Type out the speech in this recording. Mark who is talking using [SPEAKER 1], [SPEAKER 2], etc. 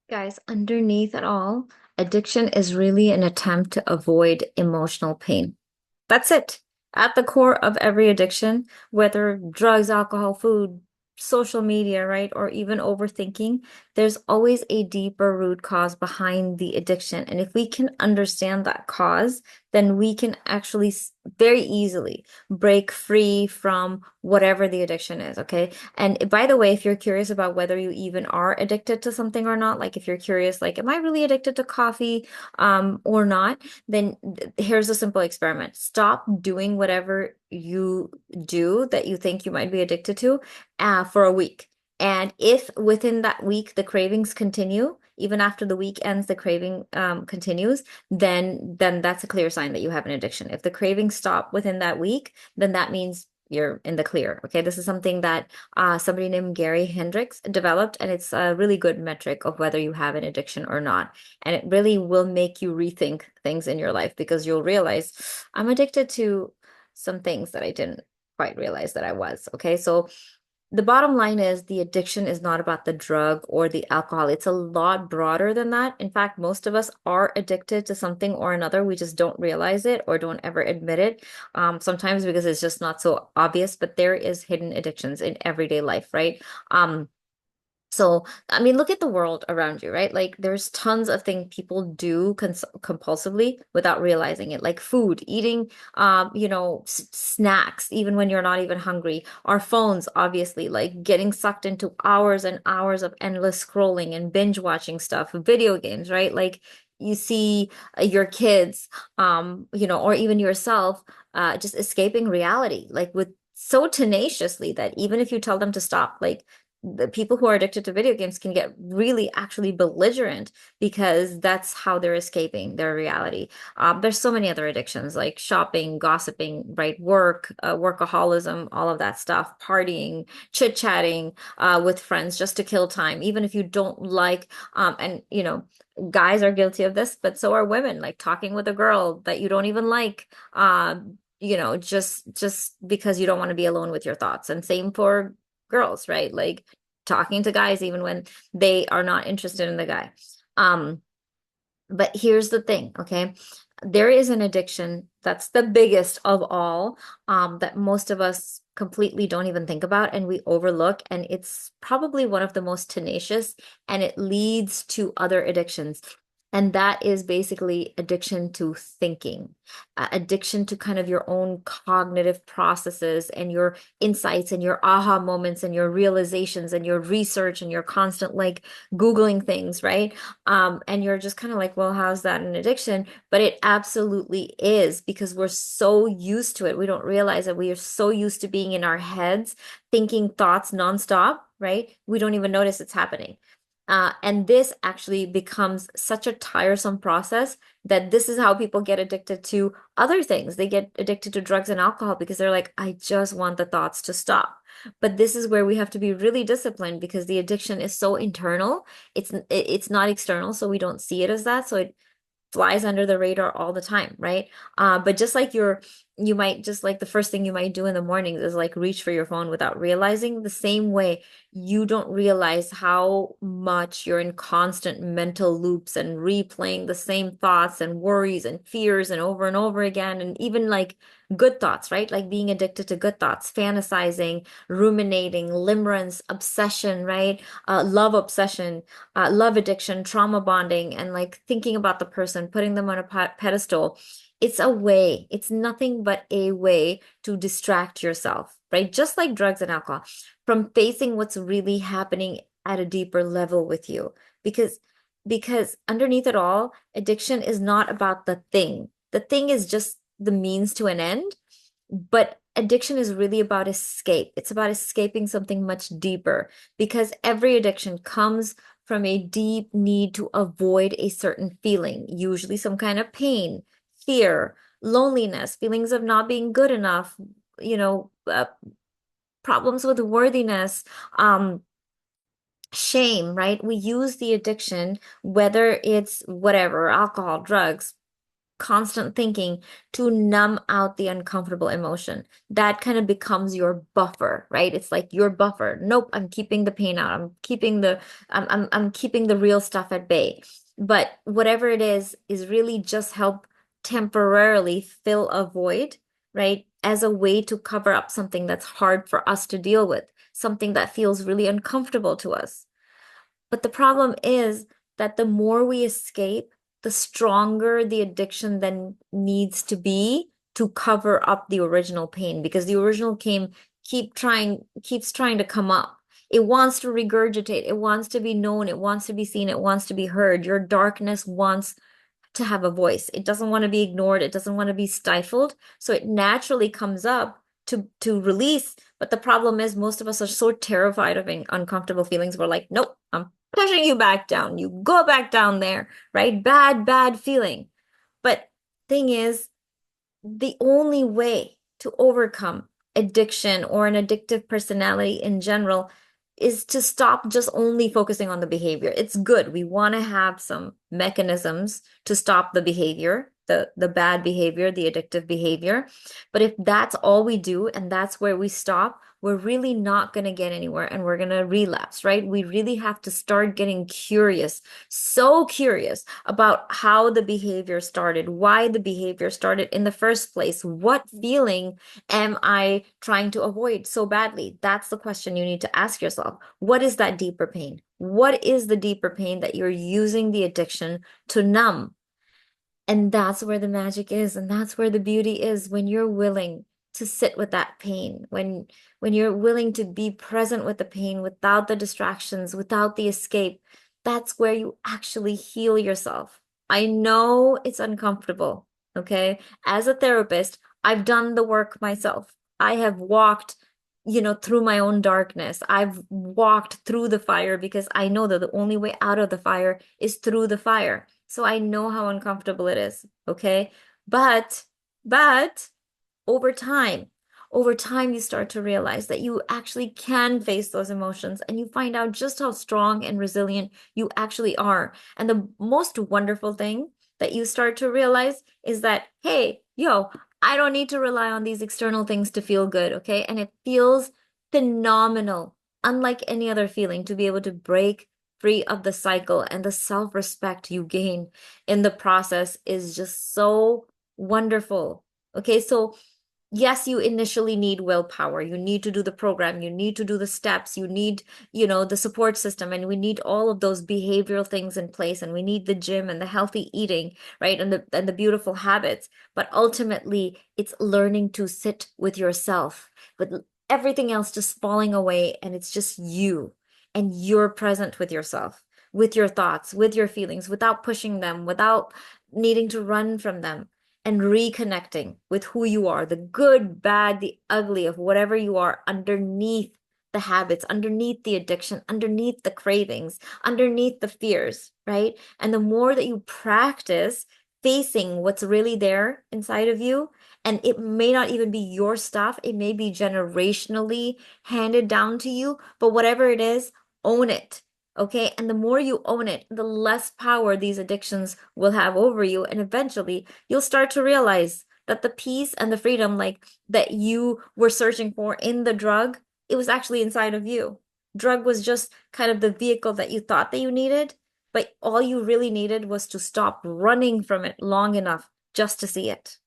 [SPEAKER 1] Guys, underneath it all, addiction is really an attempt to avoid emotional pain. That's it. At the core of every addiction, whether drugs, alcohol, food, social media, right, or even overthinking, there's always a deeper root cause behind the addiction. And if we can understand that cause, then we can actually very easily break free from whatever the addiction is, okay? And by the way, if you're curious about whether you even are addicted to something or not, like if you're curious, like, am I really addicted to coffee, or not? Then here's a simple experiment. Stop doing whatever you do that you think you might be addicted to, for a week. And if within that week the cravings continue, even after the week ends, the craving continues, then that's a clear sign that you have an addiction. If the cravings stop within that week, then that means you're in the clear. Okay, this is something that somebody named Gary Hendricks developed, and it's a really good metric of whether you have an addiction or not. And it really will make you rethink things in your life because you'll realize I'm addicted to some things that I didn't quite realize that I was. Okay. So the bottom line is the addiction is not about the drug or the alcohol. It's a lot broader than that. In fact, most of us are addicted to something or another. We just don't realize it or don't ever admit it. Sometimes because it's just not so obvious, but there is hidden addictions in everyday life, right? So, I mean, look at the world around you, right? Like, there's tons of things people do compulsively without realizing it, like food, eating, snacks, even when you're not even hungry. Our phones, obviously, like getting sucked into hours and hours of endless scrolling and binge watching stuff, video games, right? Like, you see your kids, or even yourself, just escaping reality, like with so tenaciously that even if you tell them to stop, like the people who are addicted to video games can get really actually belligerent because that's how they're escaping their reality. There's so many other addictions like shopping, gossiping, right? Work, workaholism, all of that stuff, partying, chit-chatting with friends just to kill time, even if you don't like, and guys are guilty of this, but so are women, like talking with a girl that you don't even like. Just because you don't want to be alone with your thoughts. And same for girls, right? Like talking to guys even when they are not interested in the guy. Um, but here's the thing, okay? There is an addiction that's the biggest of all, that most of us completely don't even think about and we overlook, and it's probably one of the most tenacious, and it leads to other addictions. And that is basically addiction to thinking, addiction to kind of your own cognitive processes and your insights and your aha moments and your realizations and your research and your constant like Googling things, right? And you're just kind of like, well, how's that an addiction? But it absolutely is because we're so used to it. We don't realize that we are so used to being in our heads, thinking thoughts nonstop, right? We don't even notice it's happening. And this actually becomes such a tiresome process that this is how people get addicted to other things. They get addicted to drugs and alcohol because they're like, I just want the thoughts to stop. But this is where we have to be really disciplined because the addiction is so internal. It's not external, so we don't see it as that. So it flies under the radar all the time, right? But just like you might just like the first thing you might do in the mornings is like reach for your phone without realizing, the same way you don't realize how much you're in constant mental loops and replaying the same thoughts and worries and fears and over again. And even like good thoughts, right? Like being addicted to good thoughts, fantasizing, ruminating, limerence, obsession, right? Love obsession, love addiction, trauma bonding, and like thinking about the person, putting them on a pedestal. It's a way, it's nothing but a way to distract yourself, right? Just like drugs and alcohol, from facing what's really happening at a deeper level with you. Because underneath it all, addiction is not about the thing. The thing is just the means to an end, but addiction is really about escape. It's about escaping something much deeper because every addiction comes from a deep need to avoid a certain feeling, usually some kind of pain, fear, loneliness, feelings of not being good enough, you know, uh, problems with worthiness, shame, right? We use the addiction, whether it's whatever, alcohol, drugs, constant thinking to numb out the uncomfortable emotion. That kind of becomes your buffer, right? It's like your buffer. Nope, I'm keeping the pain out. I'm keeping the real stuff at bay. But whatever it is really just help temporarily fill a void, right? As a way to cover up something that's hard for us to deal with, something that feels really uncomfortable to us. But the problem is that the more we escape, the stronger the addiction then needs to be to cover up the original pain because the original pain keeps trying to come up. It wants to regurgitate, it wants to be known, it wants to be seen, it wants to be heard. Your darkness wants to have a voice. It doesn't want to be ignored, it doesn't want to be stifled. So it naturally comes up to release. But the problem is most of us are so terrified of uncomfortable feelings. We're like, nope, I'm pushing you back down. You go back down there, right? Bad feeling. But thing is, the only way to overcome addiction or an addictive personality in general is to stop just only focusing on the behavior. It's good. We want to have some mechanisms to stop the behavior, the bad behavior, the addictive behavior. But if that's all we do and that's where we stop, we're really not going to get anywhere and we're going to relapse, right? We really have to start getting curious, so curious about how the behavior started, why the behavior started in the first place. What feeling am I trying to avoid so badly? That's the question you need to ask yourself. What is that deeper pain? What is the deeper pain that you're using the addiction to numb? And that's where the magic is, and that's where the beauty is when you're willing to sit with that pain, when you're willing to be present with the pain without the distractions, without the escape. That's where you actually heal yourself. I know it's uncomfortable, okay? As a therapist, I've done the work myself. I have walked, through my own darkness. I've walked through the fire because I know that the only way out of the fire is through the fire. So I know how uncomfortable it is, okay? But over time, you start to realize that you actually can face those emotions and you find out just how strong and resilient you actually are. And the most wonderful thing that you start to realize is that, hey, I don't need to rely on these external things to feel good, okay? And it feels phenomenal, unlike any other feeling, to be able to break free of the cycle, and the self-respect you gain in the process is just so wonderful. Okay, so yes, you initially need willpower. You need to do the program. You need to do the steps. You need, the support system. And we need all of those behavioral things in place. And we need the gym and the healthy eating, right? And the beautiful habits. But ultimately, it's learning to sit with yourself, with everything else just falling away. And it's just you. And you're present with yourself, with your thoughts, with your feelings, without pushing them, without needing to run from them, and reconnecting with who you are, the good, bad, the ugly of whatever you are underneath the habits, underneath the addiction, underneath the cravings, underneath the fears, right? And the more that you practice facing what's really there inside of you, and it may not even be your stuff, it may be generationally handed down to you, but whatever it is, own it. Okay. And the more you own it, the less power these addictions will have over you. And eventually you'll start to realize that the peace and the freedom like that you were searching for in the drug, it was actually inside of you. Drug was just kind of the vehicle that you thought that you needed, but all you really needed was to stop running from it long enough just to see it.